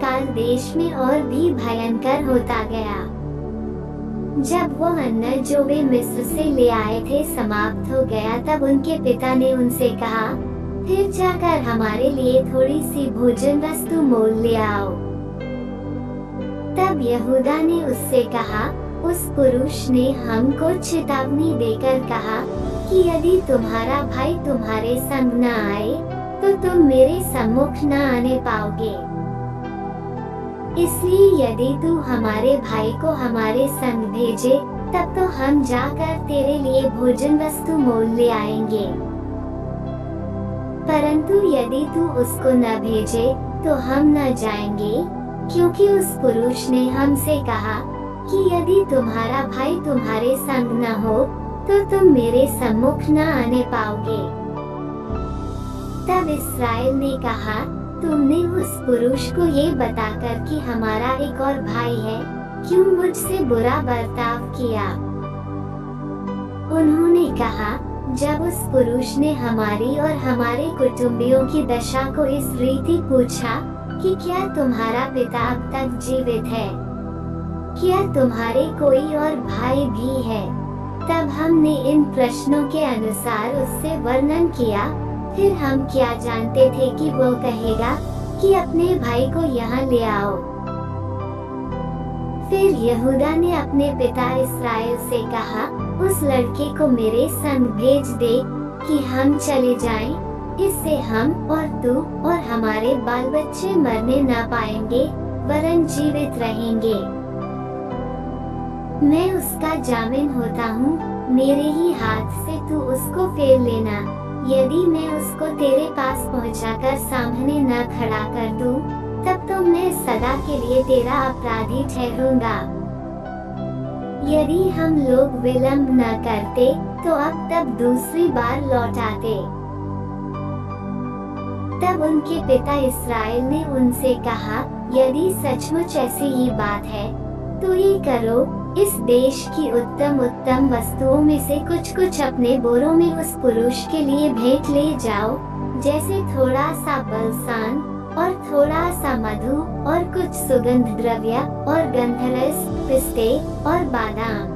काल देश में और भी भयंकर होता गया। जब वो अन्न जो वे मिस्र से ले आए थे समाप्त हो गया, तब उनके पिता ने उनसे कहा, फिर जाकर हमारे लिए थोड़ी सी भोजन वस्तु मोल ले आओ। तब यहूदा ने उससे कहा, उस पुरुष ने हमको चेतावनी देकर कहा कि यदि तुम्हारा भाई तुम्हारे संग न आए तो तुम मेरे सम्मुख न आने पाओगे। इसलिए यदि तू हमारे भाई को हमारे संग भेजे, तब तो हम जाकर तेरे लिए भोजन वस्तु मोल ले आएंगे। परंतु यदि तू उसको न भेजे तो हम न जाएंगे, क्योंकि उस पुरुष ने हमसे कहा कि यदि तुम्हारा भाई तुम्हारे संग न हो तो तुम मेरे सम्मुख न आने पाओगे। तब इस्राएल ने कहा, तुमने उस पुरुष को ये बताकर कि हमारा एक और भाई है, क्यों मुझसे बुरा बर्ताव किया? उन्होंने कहा, जब उस पुरुष ने हमारी और हमारे कुटुंबियों की दशा को इस रीति पूछा कि क्या तुम्हारा पिता अब तक जीवित है, क्या तुम्हारे कोई और भाई भी है, तब हमने इन प्रश्नों के अनुसार उससे वर्णन किया। फिर हम क्या जानते थे कि वो कहेगा कि अपने भाई को यहाँ ले आओ। फिर यहूदा ने अपने पिता इस्राएल से कहा, उस लड़के को मेरे संग भेज दे कि हम चले जाएं, इससे हम और तू और हमारे बाल बच्चे मरने न पाएंगे, वरन जीवित रहेंगे। मैं उसका जामिन होता हूँ, मेरे ही हाथ से तू उसको फेर लेना। यदि मैं उसको तेरे पास पहुंचाकर सामने न खड़ा कर दूं, तब तो मैं सदा के लिए तेरा अपराधी ठहरूंगा। यदि हम लोग विलंब न करते तो अब तब दूसरी बार लौट आते। तब उनके पिता इस्राएल ने उनसे कहा, यदि सचमुच ऐसी ही बात है तो ये करो, इस देश की उत्तम उत्तम वस्तुओं में से कुछ कुछ अपने बोरों में उस पुरुष के लिए भेंट ले जाओ, जैसे थोड़ा सा बलसान और थोड़ा सा मधु और कुछ सुगंध द्रव्य और गंधरस, पिस्ते और बादाम।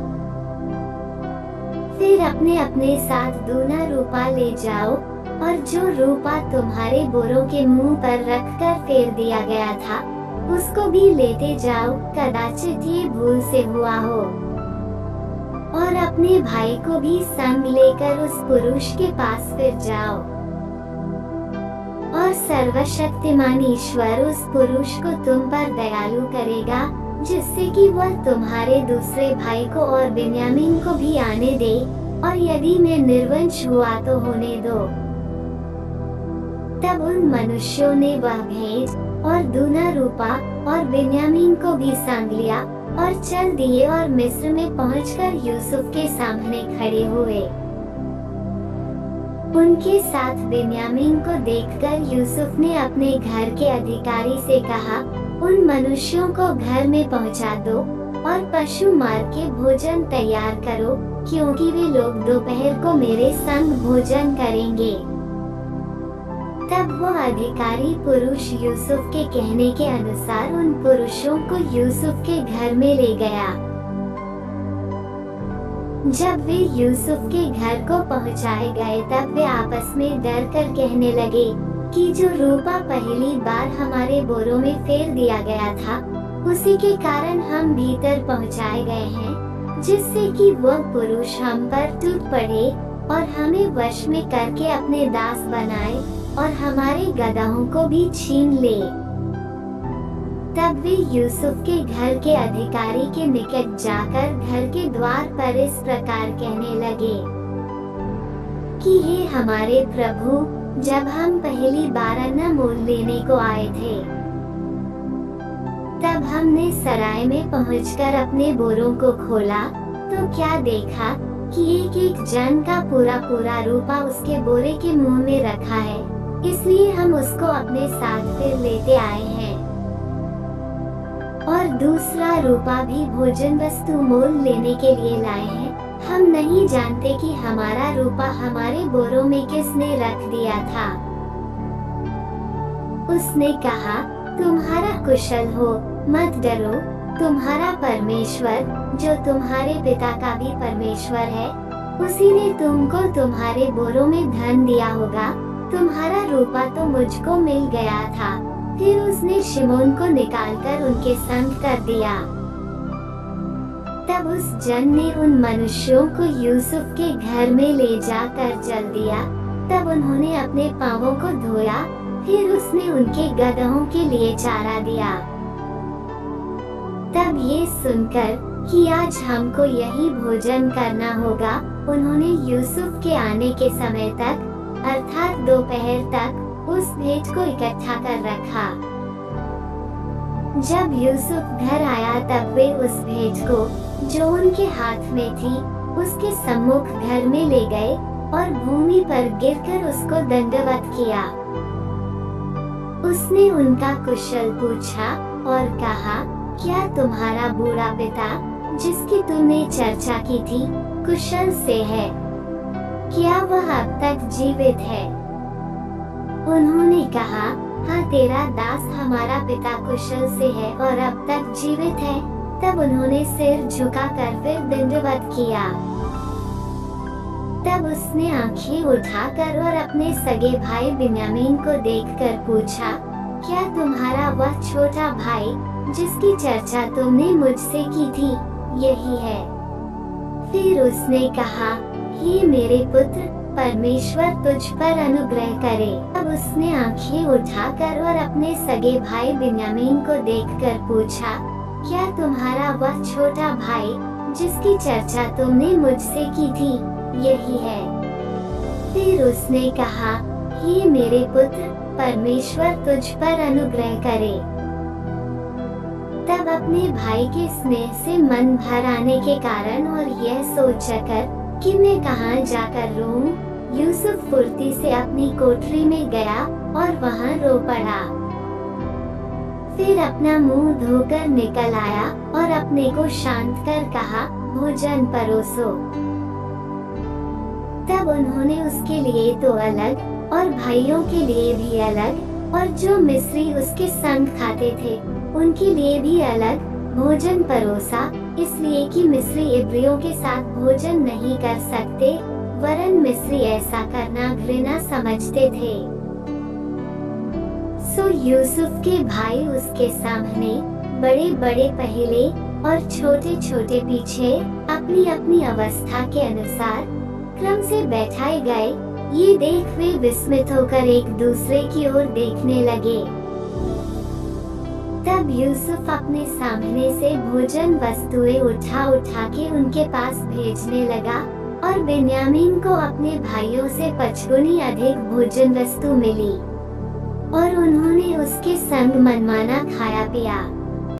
फिर अपने अपने साथ दूना रूपा ले जाओ, और जो रूपा तुम्हारे बोरों के मुंह पर रखकर फेर दिया गया था उसको भी लेते जाओ, कदाचित ये भूल से हुआ हो। और अपने भाई को भी संग लेकर उस पुरुष के पास फिर जाओ। और सर्वशक्तिमान ईश्वर उस पुरुष को तुम पर दयालु करेगा, जिससे कि वह तुम्हारे दूसरे भाई को और बिन्यामीन को भी आने दे, और यदि मैं निर्वंश हुआ तो होने दो। तब उन मनुष्यों ने वह भेंट और दूना रूपा और बिन्यामीन को भी संग लिया और चल दिए, और मिस्र में पहुंचकर यूसुफ के सामने खड़े हुए। उनके साथ बिन्यामीन को देखकर यूसुफ ने अपने घर के अधिकारी से कहा, उन मनुष्यों को घर में पहुंचा दो और पशु मार के भोजन तैयार करो, क्योंकि वे लोग दोपहर को मेरे संग भोजन करेंगे। तब वो अधिकारी पुरुष यूसुफ के कहने के अनुसार उन पुरुषों को यूसुफ के घर में ले गया। जब वे यूसुफ के घर को पहुंचाए गए, तब वे आपस में डर कर कहने लगे कि जो रूपा पहली बार हमारे बोरों में फेर दिया गया था, उसी के कारण हम भीतर पहुंचाए गए हैं, जिससे कि वह पुरुष हम पर टूट पड़े और हमें वश में करके अपने दास बनाए और हमारे गदहों को भी छीन ले। तब वे यूसुफ के घर के अधिकारी के निकट जाकर घर के द्वार पर इस प्रकार कहने लगे कि हे हमारे प्रभु, जब हम पहली बार अन्न मोल लेने को आए थे, तब हमने सराय में पहुंचकर अपने बोरों को खोला, तो क्या देखा कि एक एक जन का पूरा पूरा रूपा उसके बोरे के मुंह में रखा है, इसलिए हम उसको अपने साथ फिर लेते आए हैं। और दूसरा रूपा भी भोजन वस्तु मोल लेने के लिए लाए हैं। हम नहीं जानते कि हमारा रूपा हमारे बोरों में किसने रख दिया था। उसने कहा, तुम्हारा कुशल हो, मत डरो। तुम्हारा परमेश्वर, जो तुम्हारे पिता का भी परमेश्वर है, उसी ने तुमको तुम्हारे बोरों में धन दिया होगा। तुम्हारा रूपा तो मुझको मिल गया था। फिर उसने शिमोन को निकालकर उनके संग कर दिया। तब उस जन ने उन मनुष्यों को यूसुफ के घर में ले जाकर जल दिया। तब उन्होंने अपने पांवों को धोया। फिर उसने उनके गदहों के लिए चारा दिया। तब ये सुनकर कि आज हमको यही भोजन करना होगा, उन्होंने यूसुफ के आने के समय तक अर्थात दोपहर तक उस भेंट को इकट्ठा कर रखा। जब यूसुफ घर आया तब वे उस भेंट को जो उनके हाथ में थी उसके सम्मुख घर में ले गए और भूमि पर गिरकर उसको दंडवत किया। उसने उनका कुशल पूछा और कहा, क्या तुम्हारा बूढ़ा पिता जिसकी तुमने चर्चा की थी कुशल से है? क्या वह अब तक जीवित है? उन्होंने कहा, हाँ, तेरा दास हमारा पिता कुशल से है और अब तक जीवित है। तब उन्होंने सिर झुकाकर फिर दंडवत किया। तब उसने आंखें उठाकर और अपने सगे भाई बिन्यामीन को देखकर पूछा, क्या तुम्हारा वह छोटा भाई जिसकी चर्चा तुमने मुझसे की थी यही है? फिर उसने कहा, हे मेरे पुत्र, परमेश्वर तुझ पर अनुग्रह करे। तब उसने आंखें उठाकर और अपने सगे भाई बिन्यामीन को देखकर पूछा, क्या तुम्हारा वह छोटा भाई जिसकी चर्चा तुमने मुझसे की थी यही है? फिर उसने कहा, हे मेरे पुत्र, परमेश्वर तुझ पर अनुग्रह करे। तब अपने भाई के स्नेह से मन भर आने के कारण और यह सोचकर कि मैं कहाँ जाकर रोऊं, यूसुफ फुर्ती से अपनी कोठरी में गया और वहाँ रो पड़ा। फिर अपना मुंह धोकर निकल आया और अपने को शांत कर कहा, भोजन परोसो। तब उन्होंने उसके लिए तो अलग और भाइयों के लिए भी अलग और जो मिस्री उसके संग खाते थे उनके लिए भी अलग भोजन परोसा, इसलिए कि मिस्री इब्रियों के साथ भोजन नहीं कर सकते, वरन मिस्री ऐसा करना घृणा समझते थे। सो यूसुफ के भाई उसके सामने बड़े बड़े पहले और छोटे छोटे पीछे अपनी अपनी अवस्था के अनुसार क्रम से बैठाए गए। ये देख वे विस्मित होकर एक दूसरे की ओर देखने लगे। तब यूसुफ अपने सामने से भोजन वस्तुएं उठा उठा के उनके पास भेजने लगा और बिन्यामीन को अपने भाइयों से 5 गुनी अधिक भोजन वस्तु मिली और उन्होंने उसके संग मनमाना खाया पिया।